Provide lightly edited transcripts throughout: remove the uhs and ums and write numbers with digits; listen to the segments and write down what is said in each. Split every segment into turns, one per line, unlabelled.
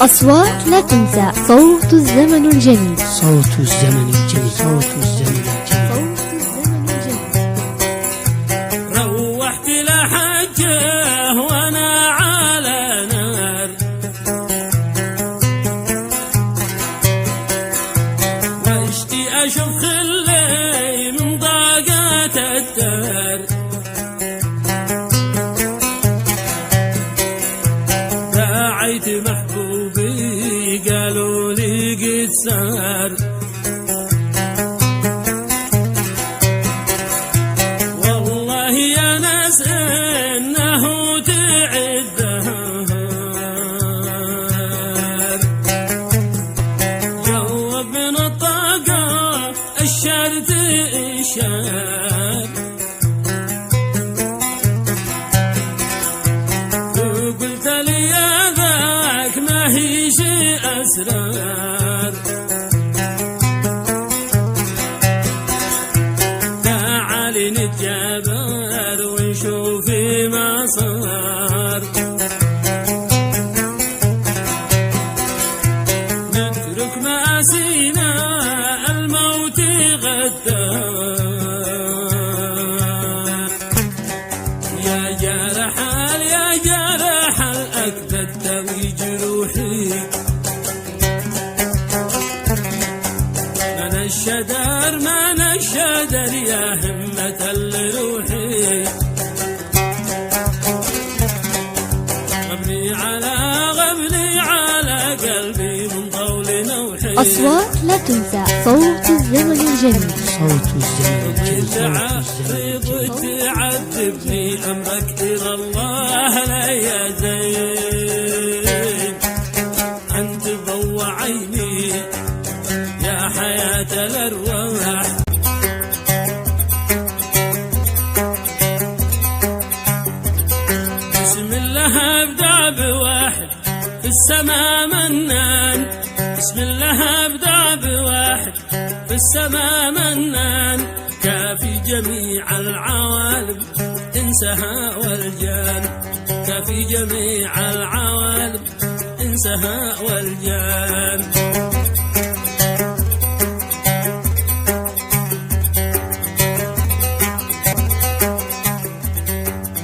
أصوات لا تنسى، صوت الزمن الجميل،
صوت الزمن الجميل، صوت الزمن الجميل،
صوت الزمن الجميل.
روحت لحجه وانا على نار، واشتي اشوف خلي من ضاقات الدار، داعيت محبوبي قالوا لي قد سار، والله يا ناس انه تعذر، جوب من الطاقة الشرد الشاب، وقلت لي يا ذاك ما هي شيء أسرار، تعالي نتجابر ونشوفي ما صار، نترك مآسينا الموت غدار، يا جرح يا جرح الأكبد دوي جروحي، من الشدر من الشدر يا همة الروحي، غبني على قلبي من طول نوحي.
أصوات لا تنسى، صوت الزمن الجميل،
صوت الزمن الجميل،
تعذبني أمرك إلى الله لا يا زين، أنت ضوى عيني يا حياة الأرواح، بسم الله أبدأ بواحد في السماء منان، بسم الله أبدأ بواحد في السماء منان، كافي جميع العوالم انسها والجان، كافي جميع العوالم انسها والجان،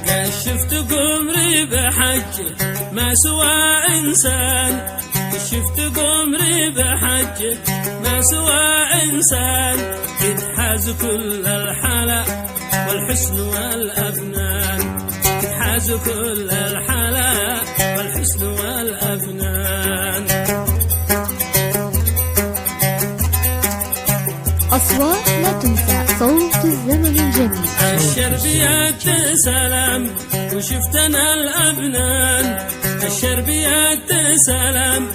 كشفت قمري بحجه ما سوى إنسان، كشفت قمري بحجه ما سوى إنسان، قد حاز كل الحلا والحسن والأفنان، قد حاز كل الحلا والحسن والأفنان.
أصوات لا تنسى، صوت الزمن الجميل.
الشربيات سلام وشفتنا الأبنان، الشربيات سلام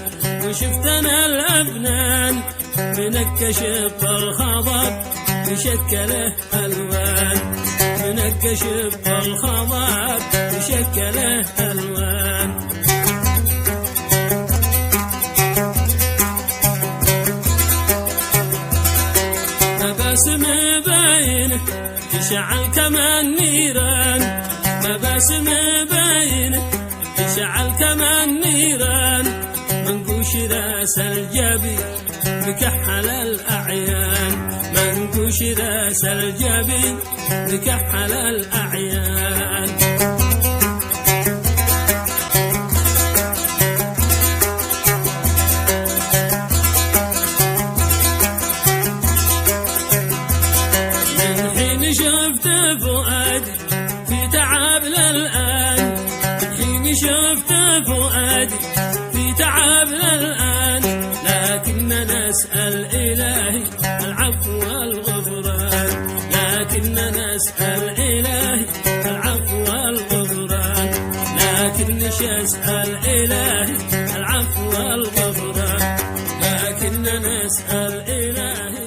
وشفتنا الأبنان، منكشف الخضر بشكله ألوان، منكشف الخضر بشكله ألوان، مباسم باينه تشعل كمان نيران، مباسم باينه تشعل كمان نيران، منقوش راس الجبي بكحل الأعيان، منقوش راس الجبي بكحل الأعيان، شفت فؤادي في تعب للآن، حين شفت فؤادي في تعب للآن، لكننا نسأل إلهي العفو والغفران، لكننا نسأل إلهي العفو والغفران، لكن نسأل إلهي العفو والغفران، لكننا نسأل إلهي